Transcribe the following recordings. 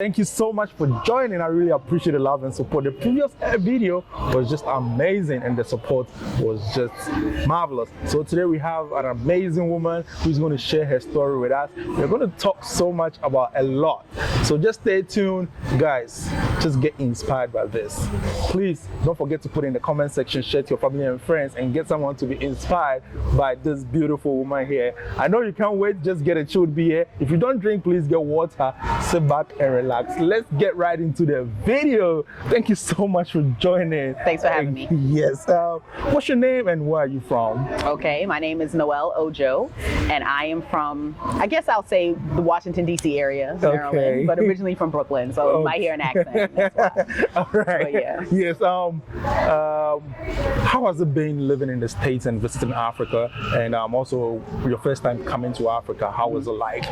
Thank you so much for joining. I really appreciate the love and support. The previous video was just amazing and the support was just marvelous. So today we have an amazing woman who's going to share her story with us. We're going to talk so much about a lot. So just stay tuned, guys. Just get inspired by this. Please don't forget to put in the comment section, share to your family and friends, and get someone to be inspired by this beautiful woman here. I know you can't wait. Just get a chilled beer. If you don't drink, please get water. Sit back and relax. Let's get right into the video. Thank you so much for joining. Thanks for having me. Yes. What's your name and where are you from? Okay, my name is Noelle Ojo, and I am from, I guess I'll say the Washington, D.C. area, Maryland, but originally from Brooklyn, so you might hear an accent. That's why. All right. But yeah. Yes. How has it been living in the States and visiting Africa, and also your first time coming to Africa? How was it like?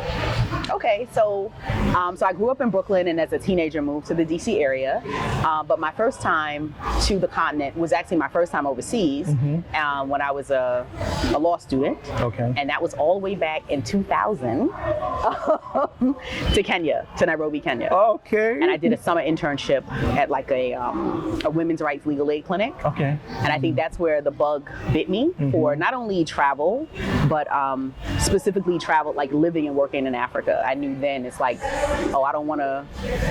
Okay, so I grew up in Brooklyn, and as a teenager moved to the DC area. But my first time to the continent was actually my first time overseas when I was a law student. Okay. And that was all the way back in 2000 to Kenya, to Nairobi, Kenya. Okay. And I did a summer internship at like a women's rights legal aid clinic. Okay. And I think that's where the bug bit me for not only travel, but specifically travel, like living and working in Africa. I knew then it's like, oh, I don't want to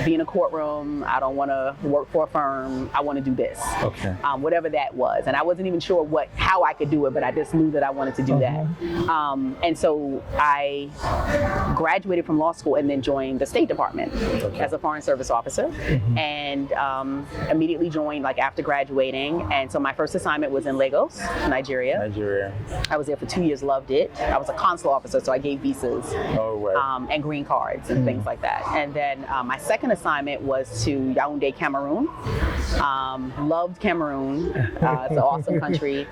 be in a courtroom. I don't want to work for a firm. I want to do this. Okay. Whatever that was. And I wasn't even sure how I could do it, but I just knew that I wanted to do that. And so I graduated from law school and then joined the State Department as a Foreign Service officer, and immediately joined like after graduating. And so my first assignment was in Lagos, Nigeria. I was there for 2 years, loved it. I was a consular officer, so I gave visas and green cards and things like that. And then my second assignment was to Yaoundé, Cameroon. Loved Cameroon. It's an awesome country,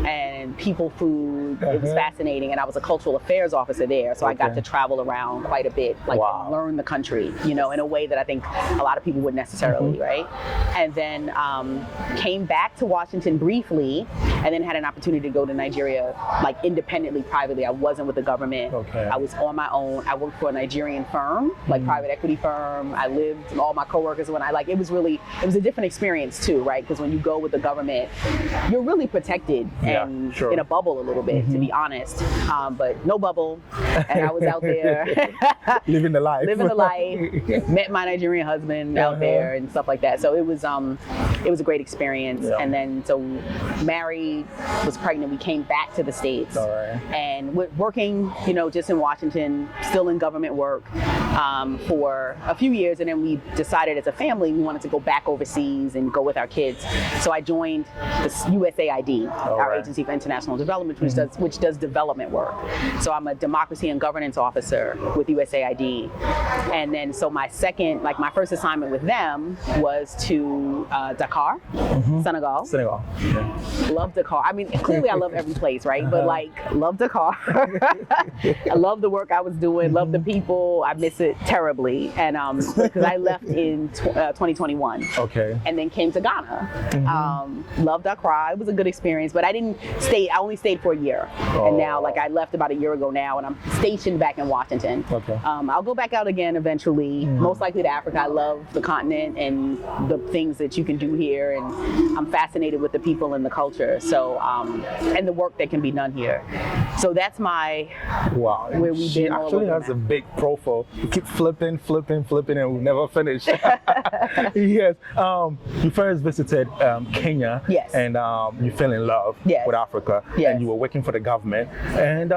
and people, food. It was fascinating, and I was a cultural affairs officer there, so I got to travel around quite a bit, like learn the country, you know, in a way that I think a lot of people wouldn't necessarily, right? And then came back to Washington briefly, and then had an opportunity to go to Nigeria, like independently, privately. I wasn't with the government. I was on my own. I worked for a Nigerian firm, like private equity firm. I lived, all my coworkers, when it was a different experience too, right? Because when you go with the government, you're really protected and in a bubble a little bit, to be honest. But no bubble, and I was out there living the life. Met my Nigerian husband out there and stuff like that. So it was a great experience. And then so married, was pregnant. We came back to the States, and working, you know, just in Washington, still in government work for a few years, and then we decided as a family we wanted to go back overseas and go with our kids. So I joined the USAID, our Agency for International Development, which does development work. So I'm a democracy and governance officer with USAID. And then so my first assignment with them was to Dakar, Senegal. Love Dakar. I mean, clearly I love every place, right? But love Dakar. I love the work I was doing, love the people. I miss it terribly. And because I left in 2021. And then came to Ghana. Loved Accra. It was a good experience, but I didn't stay. I only stayed for a year. And now, I left about a year ago now, and I'm stationed back in Washington. I'll go back out again eventually, most likely to Africa. I love the continent and the things that you can do here, and I'm fascinated with the people and the culture. So, and the work that can be done here. So that's my where we've been. She actually has a big profile. You keep flipping, and we never finish. Yes. You first visited Kenya. Yes. And you fell in love with Africa. Yes. And you were working for the government. And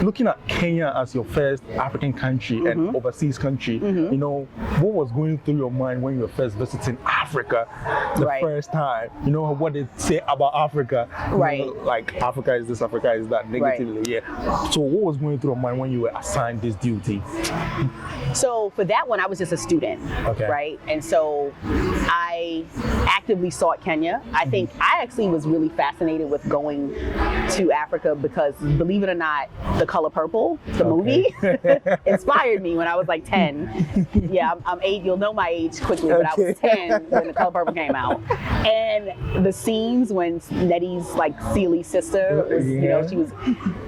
looking at Kenya as your first African country and overseas country, you know, what was going through your mind when you were first visiting Africa the first time? You know, what they say about Africa? You know, like Africa is this, Africa is that, negatively. So what was going through your mind when you were assigned this duty? So for that one, I was just a student, right? And so I actively sought Kenya. I think I actually was really fascinated with going to Africa because, believe it or not, The Color Purple, the movie, inspired me when I was like 10. Yeah, I'm 8. You'll know my age quickly, but I was 10 when The Color Purple came out. And the scenes when Nettie's like Celi's sister was, you know, she was,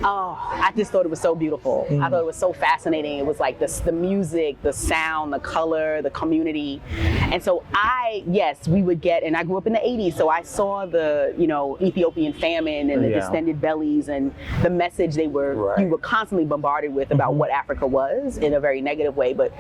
I just thought it was so beautiful. I thought it was so fascinating. It was like the music, the sound, the color, the community. And so we would get, and I grew up in the 80s, so I saw the, you know, Ethiopian famine and the distended bellies and the message you were constantly bombarded with about what Africa was in a very negative way. But,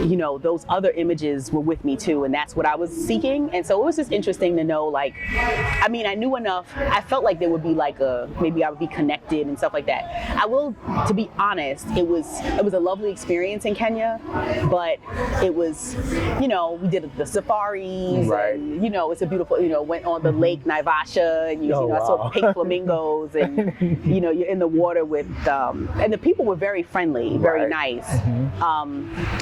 you know, those other images were with me too, and that's what I was seeking. And so it was just interesting to know, like, I mean, I knew enough. I felt like there would be like maybe I would be connected and stuff like that. I will, to be honest, it was a lovely experience in Kenya, but it was, you know, we did the safaris, and, you know, it's a beautiful, you know, went on the lake Naivasha, and I saw pink flamingos, and you know, you're in the water with, and the people were very friendly, very nice.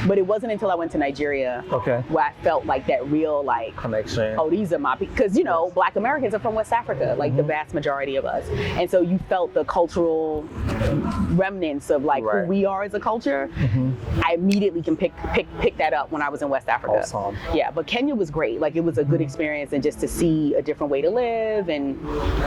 But it wasn't until I went to Nigeria where I felt like that real like connection. Oh, these are my people, because you know, Black Americans are from West Africa, like the vast majority of us, and so you felt the cultural remnants of like who we are as a culture. I immediately can pick that up when I was in West Africa. Awesome. Yeah, but Kenya was great. Like, it was a good experience, and just to see a different way to live and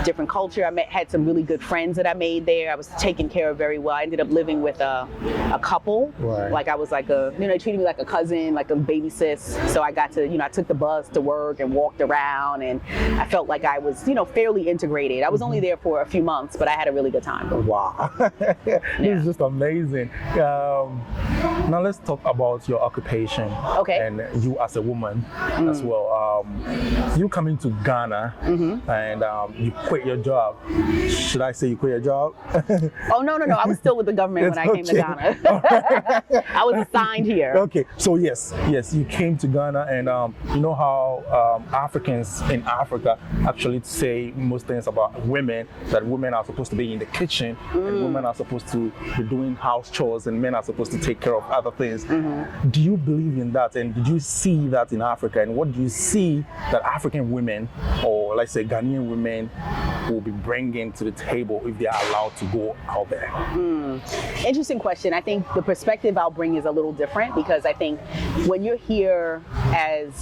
different culture. I had some really good friends that I made there. I was taken care of very well. I ended up living with a couple. Like, I was like they treated me like a cousin, like a baby sis. So I got to, you know, I took the bus to work and walked around, and I felt like I was, you know, fairly integrated. I was only there for a few months, but I had a really good time. Wow. This is just amazing. Now let's talk about your occupation and you as a woman as well. You coming to Ghana and you quit your job. Should I say you quit your job? Oh, no. I was still with the government when I came to Ghana. I was assigned here. Okay, so yes, you came to Ghana, and you know how Africans in Africa actually say most things about women, that women are supposed to be in the kitchen and women are supposed to be doing house chores and men are supposed to take care of other things. Do you believe in that, and did you see that in Africa, and what do you see that African women, or let's say Ghanaian women, will be bringing to the table if they are allowed to go out there? Interesting question. I think the perspective I'll bring is a little different, because I think when you're here as,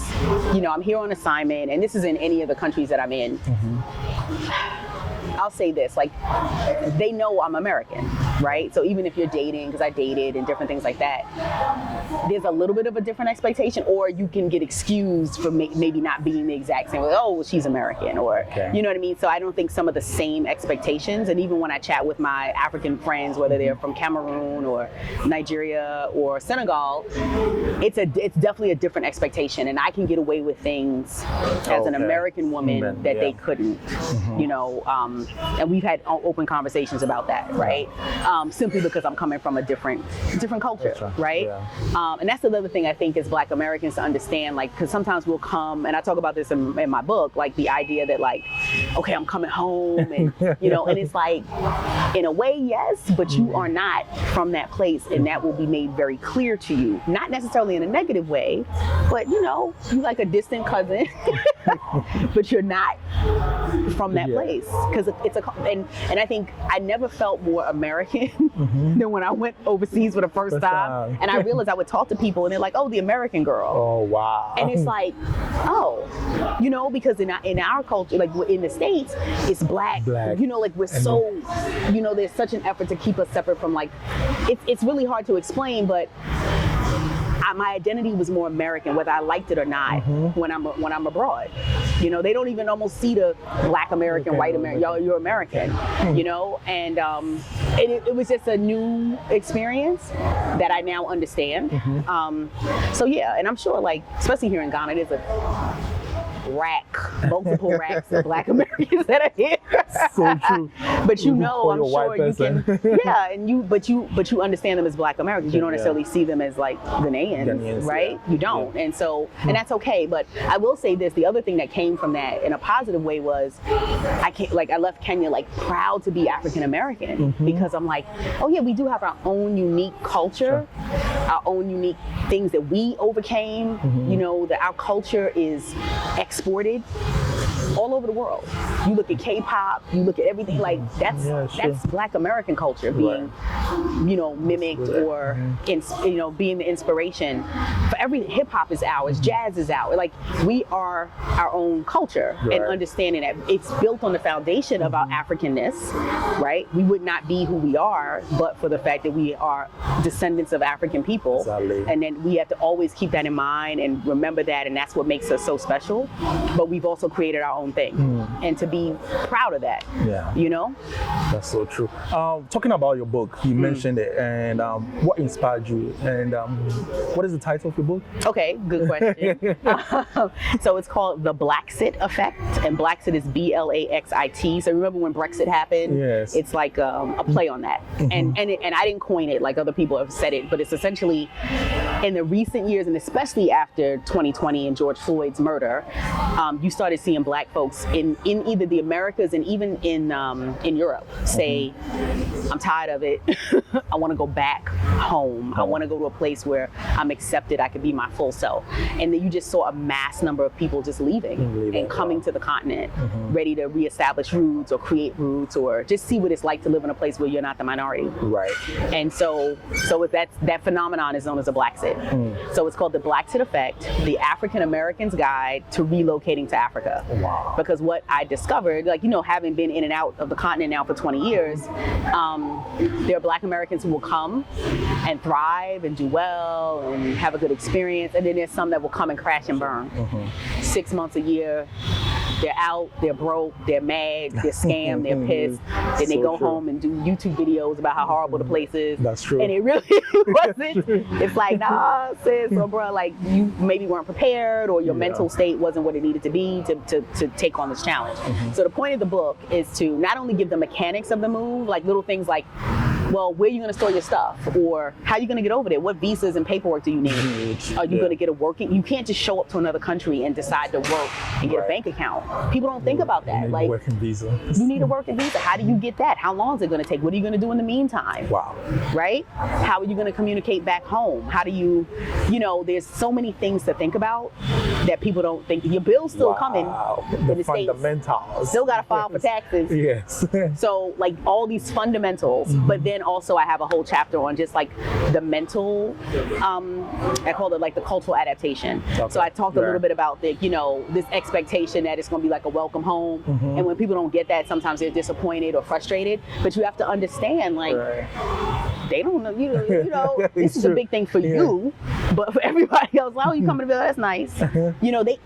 you know, I'm here on assignment, and this is in any of the countries that I'm in, I'll say this, like, they know I'm American, right? So even if you're dating, because I dated and different things like that, there's a little bit of a different expectation, or you can get excused for maybe not being the exact same, like, oh, well, she's American, or, you know what I mean? So I don't think some of the same expectations, and even when I chat with my African friends, whether they're from Cameroon or Nigeria or Senegal, it's definitely a different expectation, and I can get away with things as an American woman that they couldn't, you know, and we've had open conversations about that, right? Simply because I'm coming from a different culture, right? And that's another thing I think as Black Americans to understand, like, because sometimes we'll come, and I talk about this in my book, like the idea that, like, okay, I'm coming home, and you know, and it's like, in a way, yes, but you are not from that place, and that will be made very clear to you, not necessarily in a negative way, but you know, you like a distant cousin, but you're not from that place, because and I think I never felt more American than when I went overseas for the first time, and I realized I would talk to people, and they're like, "Oh, the American girl." Oh, wow. And it's like, oh, you know, because in our culture, like in the States, it's black. You know, like we're so, you know, there's such an effort to keep us separate from, like, it's really hard to explain, but my identity was more American, whether I liked it or not, when I'm abroad. You know, they don't even almost see the Black American, white American, you're American, you know? And it was just a new experience that I now understand. So yeah, and I'm sure, like, especially here in Ghana, there's a multiple racks of Black Americans that are here. So true. But you know, I'm sure you can, and but you understand them as Black Americans. You don't necessarily see them as like Ghanaians, right? You don't, and so, and that's okay. But I will say this: the other thing that came from that in a positive way was, I left Kenya like proud to be African American, because I'm like, oh yeah, we do have our own unique culture, our own unique things that we overcame. You know, that our culture is exported all over the world. You look at K-pop, you look at everything, like that's Black American culture being, mimicked or being the inspiration. For every hip hop is ours, jazz is ours. Like we are our own culture, and understanding that it's built on the foundation of our Africanness, right? We would not be who we are, but for the fact that we are descendants of African people. Exactly. And then we have to always keep that in mind and remember that, and that's what makes us so special. But we've also created our own thing, and to be proud of that. Yeah. That's so true. Talking about your book, you mentioned it, and what inspired you, and what is the title of your book? Okay, good question. So it's called The Blacksit Effect, and Blacksit is Blaxit. So remember when Brexit happened? Yes. It's like a play on that, and I didn't coin it like other people have said it, but it's essentially in the recent years, and especially after 2020 and George Floyd's murder, you started seeing Black folks in either the Americas and even in Europe say, I'm tired of it. I want to go back home. I want to go to a place where I'm accepted. I can be my full self. And then you just saw a mass number of people just leaving and coming to the continent, ready to reestablish roots or create roots or just see what it's like to live in a place where you're not the minority. Right. And so that phenomenon is known as a Blacksit. So it's called the Blacksit Effect, the African American's Guide to Relocating to Africa. Wow. Because what I discovered, having been in and out of the continent now for 20 years, there are Black Americans who will come and thrive and do well and have a good experience, and then there's some that will come and crash and burn. 6 months a year, they're out, they're broke, they're mad, they're scammed, they're pissed. Then they go home and do YouTube videos about how horrible the place is. That's true. And it really wasn't. It's like, nah, sis, or bro, like you maybe weren't prepared, or your mental state wasn't what it needed to be to take on this challenge. So the point of the book is to not only give the mechanics of the move, like little things like, well, where are you going to store your stuff? Or how are you going to get over there? What visas and paperwork do you need? Are you going to get a working? You can't just show up to another country and decide to work and get a bank account. People don't think about that. Like, working visa. You need a working visa. How do you get that? How long is it going to take? What are you going to do in the meantime? Wow. Right? How are you going to communicate back home? How do you, there's so many things to think about that people don't think. Your bill's still coming in the fundamentals. States. Still got to file for taxes. Yes. So like all these fundamentals, but then also I have a whole chapter on just like the mental, I call it like the cultural adaptation. Okay. So I talked a little bit about the, this expectation that it's going to be like a welcome home. And when people don't get that, sometimes they're disappointed or frustrated, but you have to understand like, they don't know, this is a big thing for you, but for everybody else, you coming to Bill, that's nice.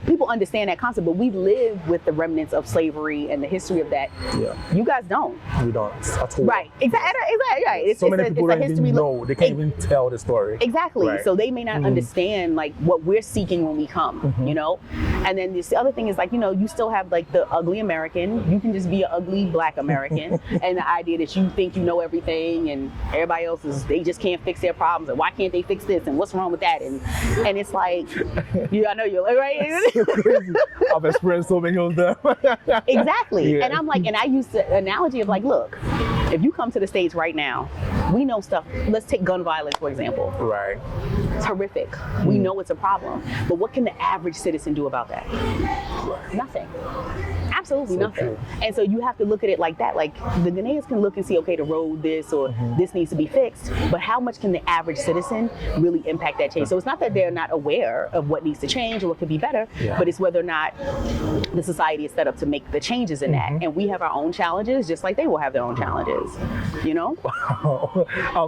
People understand that concept, but we live with the remnants of slavery and the history of that. Yeah. You guys don't. We don't at all. Right. Exactly. Right. So many people don't even know. They can't even tell the story. Exactly. Right. So they may not understand like what we're seeking when we come, And then the other thing is like, you still have like the ugly American. You can just be an ugly Black American. And the idea that you think you know everything and everybody else they just can't fix their problems, and why can't they fix this, and what's wrong with that, and it's like, I know you're right. So crazy. I've experienced so many of them. Exactly. Yeah. And I'm like, and I use the analogy of like, look, if you come to the States right now, we know stuff. Let's take gun violence, for example. Right. It's horrific. We know it's a problem. But what can the average citizen do about that? Nothing. Absolutely nothing. True. And so you have to look at it like that. Like the Ghanaians can look and see, okay, the road this or this needs to be fixed, but how much can the average citizen really impact that change? So it's not that they're not aware of what needs to change or what could be better, but it's whether or not the society is set up to make the changes in that. And we have our own challenges, just like they will have their own challenges,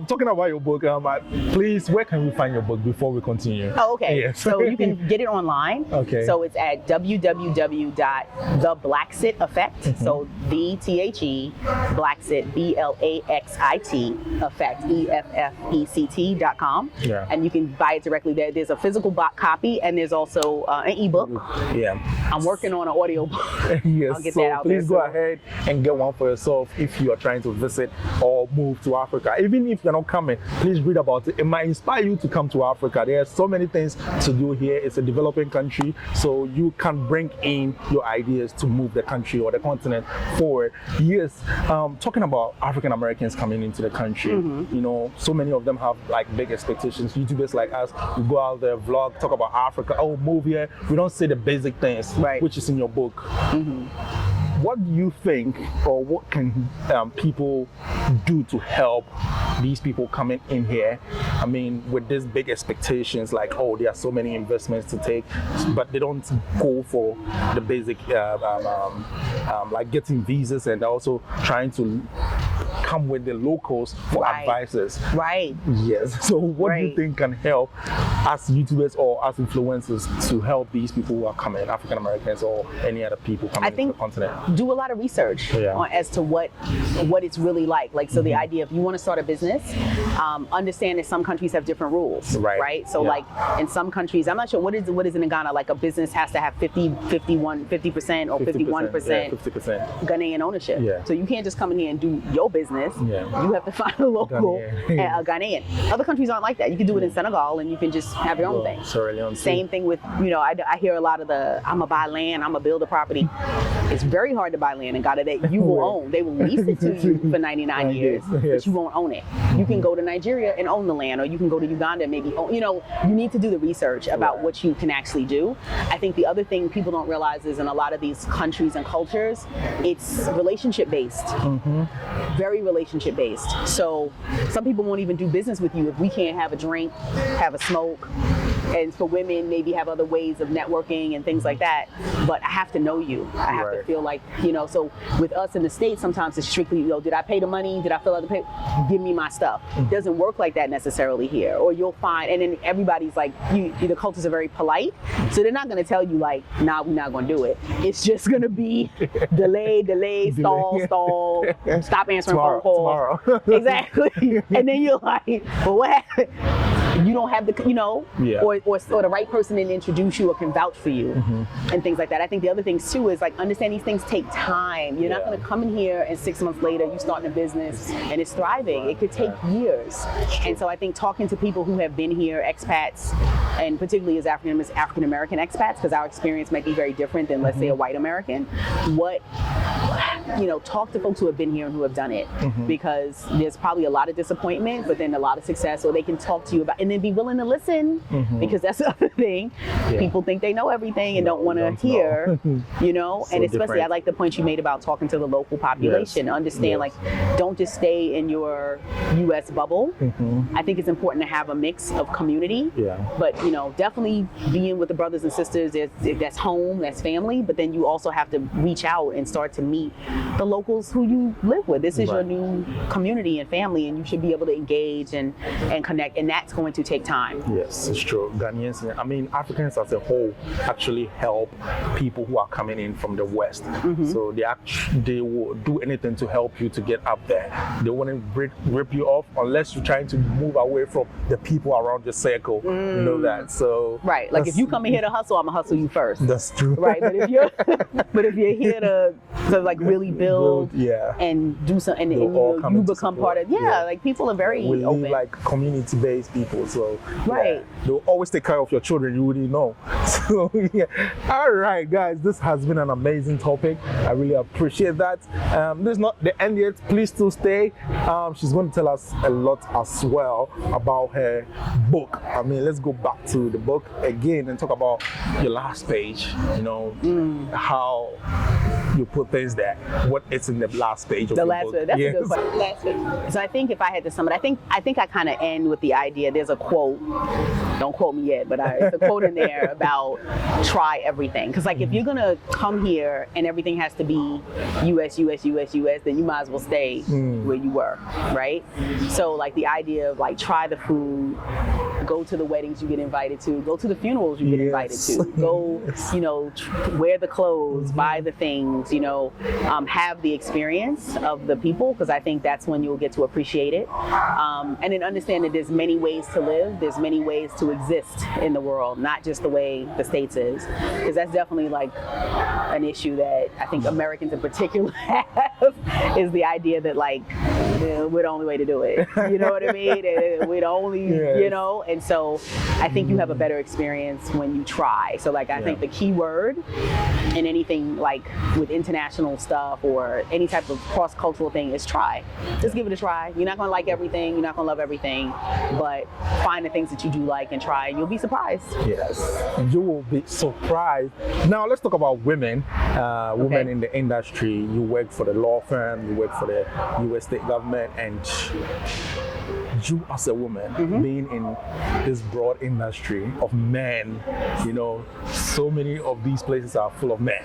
Talking about your book, please, where can we find your book before we continue? Oh, okay. Yes. So you can get it online. Okay. So it's at www.theblaxit Effect. So the Blaxit Blaxit Effect EFFECT.com. Yeah. And you can buy it directly there. There's a physical copy and there's also an ebook. Yeah. I'm working on an audio book. Yes. I'll get that out please there. Go ahead and get one for yourself if you are trying to visit or move to Africa. Even if you're not coming, please read about it. It might inspire you to come to Africa. There are so many things to do here. It's a developing country, so you can bring in your ideas to move the country or the continent forward. Yes, talking about African Americans coming into the country, so many of them have like big expectations. YouTubers like us, we go out there, vlog, talk about Africa, move here. We don't say the basic things. which is in your book. What do you think, or what can people do to help these people coming in here? I mean, with these big expectations, like, oh, there are so many investments to take, but they don't go for the basic, like getting visas and also trying to come with the locals for advices. Right. Yes. So what do you think can help as YouTubers or as influencers to help these people who are coming, African Americans or any other people coming to the continent? Do a lot of research on, as to what it's really like. Like, so the idea, if you want to start a business, understand that some countries have different rules, right? So like in some countries, I'm not sure what is in Ghana, like a business has to have 50% or 51% Ghanaian ownership. So you can't just come in here and do your business. You have to find a local Ghanaian. Other countries aren't like that. You can do it in Senegal and you can just have your own thing. Same thing with, I hear a lot of I'm gonna buy land, I'm gonna build a property. It's very hard to buy land in Ghana that you will own. They will lease it to you for 99 years, but you won't own it. You can go to Nigeria and own the land, or you can go to Uganda and maybe own, you need to do the research about what you can actually do. I think the other thing people don't realize is in a lot of these countries and cultures, it's relationship based, very relationship based. So some people won't even do business with you if we can't have a drink, have a smoke. And for women, maybe have other ways of networking and things like that. But I have to know you. I have to feel like, so with us in the States, sometimes it's strictly, did I pay the money? Did I fill out the paper? Give me my stuff. It doesn't work like that necessarily here. Or you'll find, and then everybody's like, the cultures are very polite. So they're not going to tell you like, nah, we're not going to do it. It's just going to be delay, stall, stop answering phone calls. Exactly. And then you're like, well, what happened? You don't have the, or the right person to introduce you or can vouch for you and things like that. I think the other things too is like understand these things take time. You're not going to come in here and 6 months later you starting a business and it's thriving. It could take years. And so I think talking to people who have been here, expats, and particularly as African American expats, because our experience might be very different than let's say a white American, talk to folks who have been here and who have done it, because there's probably a lot of disappointment, but then a lot of success, or they can talk to you about, and then be willing to listen, because that's the other thing. People think they know everything and don't want to hear, so and especially different. I like the point you made about talking to the local population, understand like, don't just stay in your US bubble. I think it's important to have a mix of community, but definitely being with the brothers and sisters, that's home, that's family, but then you also have to reach out and start to meet the locals who you live with. This is your new community and family, and you should be able to engage and connect, and that's going to take time. Yes, it's true. Ghanaians, I mean, Africans as a whole actually help people who are coming in from the West. So they will do anything to help you to get up there. They won't rip you off unless you're trying to move away from the people around your circle. You know that. So like if you come in here to hustle, I'm gonna hustle you first. That's true. Right, but if you're here to like really build and do something, and you become part of like people are very open. Like community-based people, so they'll always take care of your children. You wouldn't know. So all right, guys, this has been an amazing topic. I really appreciate that. This is not the end yet. Please still stay. She's going to tell us a lot as well about her book. I mean, let's go back to the book again and talk about your last page. How you put things there. What is in the last page of the last book? Page. That's a good question. Last page. So I think if I had to sum it, I think I kind of end with the idea. There's a quote. Don't quote me yet, but it's a quote in there about try everything. Because like if you're gonna come here and everything has to be US, then you might as well stay where you were, right? So like the idea of like try the food, go to the weddings you get invited to, go to the funerals you get invited to, go, wear the clothes, buy the things, have the experience of the people, because I think that's when you'll get to appreciate it. And then understand that there's many ways to live, there's many ways to exist in the world, not just the way the States is, because that's definitely like an issue that I think Americans in particular have. is the idea that like we're the only way to do it. You know what I mean? We're the only, you know. And so I think you have a better experience when you try. So like I think the key word in anything like with international stuff or any type of cross-cultural thing is try. Just give it a try. You're not gonna like everything. You're not gonna love everything, but find the things that you do like and try. And you'll be surprised. Yes, you will be surprised. Now let's talk about women. Women in the industry. You work for the law firm. You work for the U.S. state government, and you as a woman being in this broad industry of men, you know, so many of these places are full of men.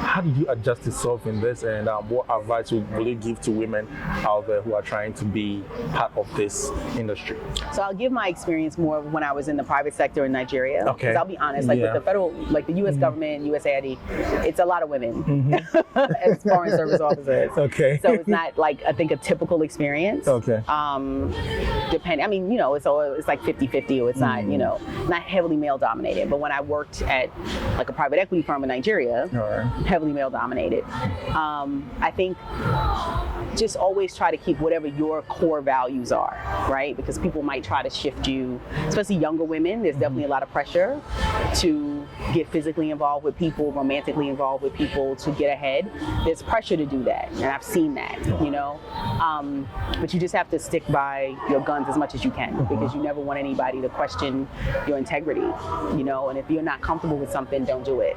How did you adjust yourself in this, and what advice will you give to women out there who are trying to be part of this industry? So I'll give my experience more when I was in the private sector in Nigeria. Because I'll be honest, like with the federal, like the U.S. government, USAID, it's a lot of women as foreign service officers. So it's not like I think a typical experience. Depending, I mean, you know, it's like 50-50, or it's not, you know, not heavily male dominated. But when I worked at like a private equity firm in Nigeria, heavily male dominated. I think just always try to keep whatever your core values are, right? Because people might try to shift you, especially younger women. There's definitely a lot of pressure to get physically involved with people, romantically involved with people to get ahead. There's pressure to do that, and I've seen that, you know. But you just have to stick by your guns as much as you can, because you never want anybody to question your integrity, you know. And if you're not comfortable with something, don't do it.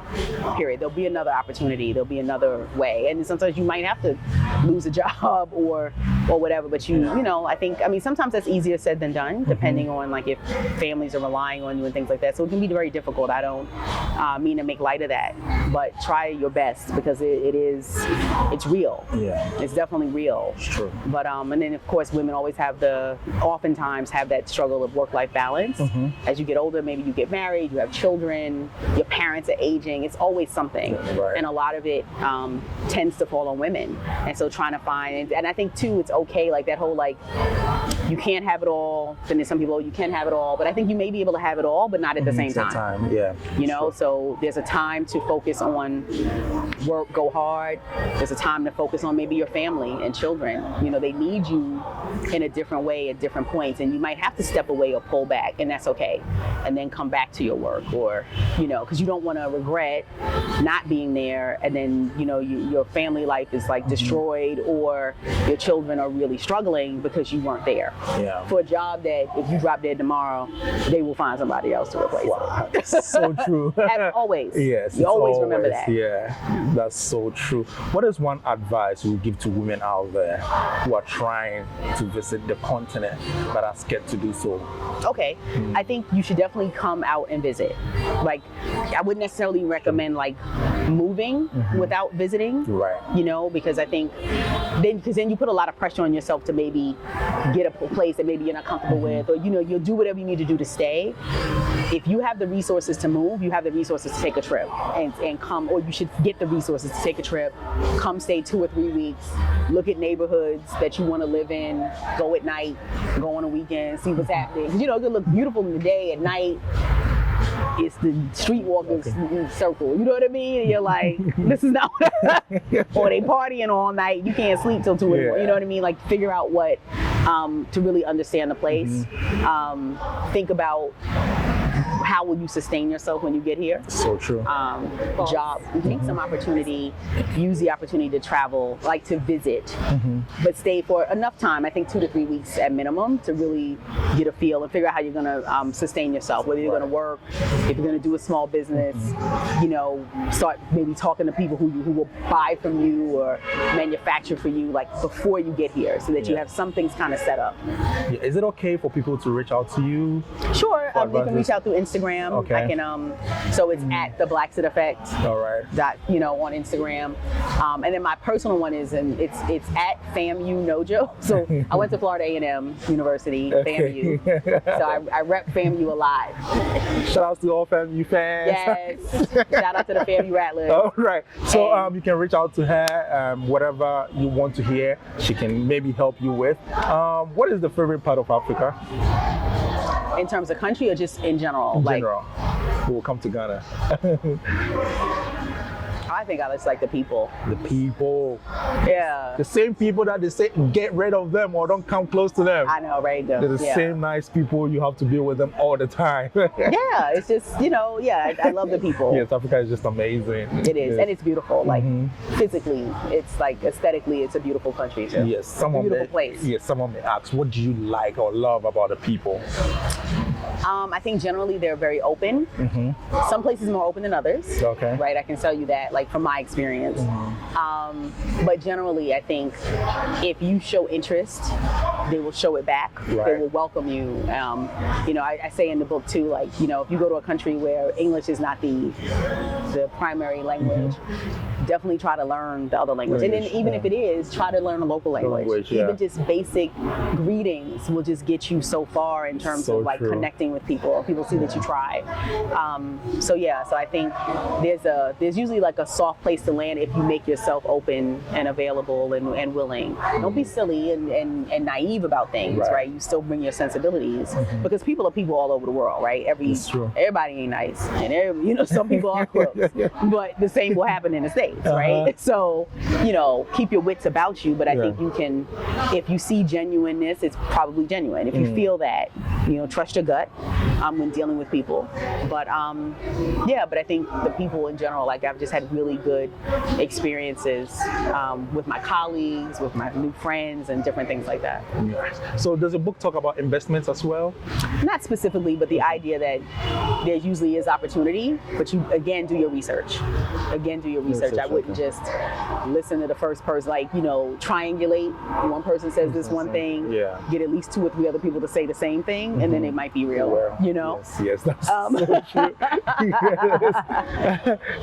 Period. There'll be another opportunity. There'll be another way, and sometimes you might have to lose a job or whatever. But you know, I mean, sometimes that's easier said than done, depending on like if families are relying on you and things like that. So it can be very difficult. I don't mean to make light of that, but try your best, because it's real. It's definitely real. It's true. But and then of course women always oftentimes have that struggle of work-life balance. As you get older, maybe you get married, you have children, your parents are aging. It's always something, and a lot of it tends to fall on women. And so trying to find, and I think too, it's okay, like that whole like you can't have it all. Then there's some people, you can have it all, but I think you may be able to have it all, but not at the same time. You know, so there's a time to focus on work, go hard. There's a time to focus on maybe your family and children. You know, they need you in a different way at different points, and you might have to step away or pull back, and that's okay. And then come back to your work, or, you know, because you don't want to regret not being there, and then, you know, your family life is like destroyed, or your children are really struggling because you weren't there for a job that if you drop dead tomorrow, they will find somebody else to replace it. That's so true. Always. Yes. You always remember that. Yeah, that's so true. What is one advice you would give to women out there who are trying to visit the continent but are scared to do so? Okay, I think you should definitely come out and visit. Like, I wouldn't necessarily recommend like moving without visiting, you know, because I think then you put a lot of pressure on yourself to maybe get a place that maybe you're not comfortable with, or, you know, you'll do whatever you need to do to stay. If you have the resources to move, you have the resources to take a trip and come, or you should get the resources to take a trip, come stay 2 or 3 weeks, look at neighborhoods that you want to live in, go at night, go on a weekend, see what's happening. 'Cause, you know, it look beautiful in the day. At night, it's the streetwalkers circle. You know what I mean? And you're like, this is not or they partying all night. You can't sleep till 2 in the morning. You know what I mean? Like, figure out what to really understand the place. Think about how will you sustain yourself when you get here? So true. Job, take some opportunity, use the opportunity to travel, like to visit, but stay for enough time, I think 2 to 3 weeks at minimum, to really get a feel and figure out how you're gonna sustain yourself, whether you're gonna work, if you're gonna do a small business, you know, start maybe talking to people who will buy from you or manufacture for you, like before you get here, so that you have some things kind of set up. Is it okay for people to reach out to you? Sure, you can reach out through Instagram. I can, so it's at the Blaxit Effect. All right. You know, on Instagram, and then my personal one is, and it's at FAMU Nojo. So I went to Florida A&M University, FAMU. So I rep FAMU a lot. Shout out to all FAMU fans. Yes. Shout out to the FAMU Rattlers. All right. So you can reach out to her, whatever you want to hear, she can maybe help you with. What is the favorite part of Africa? In terms of country, or just in general? In general. We'll come to Ghana. I think I just like the people. The people. Yeah. The same people that they say get rid of them or don't come close to them. I know, right? They're the same nice people. You have to be with them all the time. Yeah, it's just, I love the people. Yes, Africa is just amazing. It is, and it's beautiful. Like physically, it's like aesthetically, it's a beautiful country too. Yes, beautiful place. Yes, someone may ask, what do you like or love about the people? I think generally they're very open. Some places more open than others. Okay. Right, I can tell you that, like from my experience. But generally, I think if you show interest, they will show it back. Right. They will welcome you. I say in the book too, like, if you go to a country where English is not the primary language, definitely try to learn the other language. And then even if it is, try to learn a local language. Even just basic greetings will just get you so far in terms of like connecting with people. People see that you try. So I think there's usually like a soft place to land if you make yourself open and available and willing. Don't be silly and naive about things, right? You still bring your sensibilities because people are people all over the world, right? Everybody ain't nice, and some people are crooks, but the same will happen in the States, right? So, keep your wits about you, but I think you can, if you see genuineness, it's probably genuine. If you feel that, trust your gut when dealing with people. But but I think the people in general, like I've just had really good experiences with my colleagues, with my new friends, and different things like that. So does the book talk about investments as well? Not specifically, but the idea that there usually is opportunity, but you again do your research. I wouldn't just listen to the first person, like, triangulate. One person says this one thing, get at least 2 or 3 other people to say the same thing, and then it might be real. Yes, that's so true.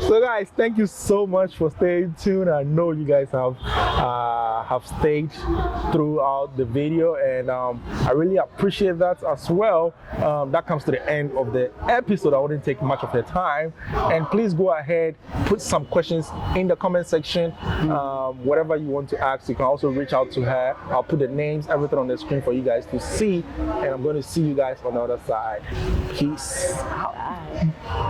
So guys, thank you so much for staying tuned. I know you guys have stayed throughout the video, and I really appreciate that as well. That comes to the end of the episode. I wouldn't take much of your time, and please go ahead, put some questions in the comment section. Whatever you want to ask, you can also reach out to her. I'll put the names, everything on the screen for you guys to see, and I'm going to see you guys on the other side. Peace out.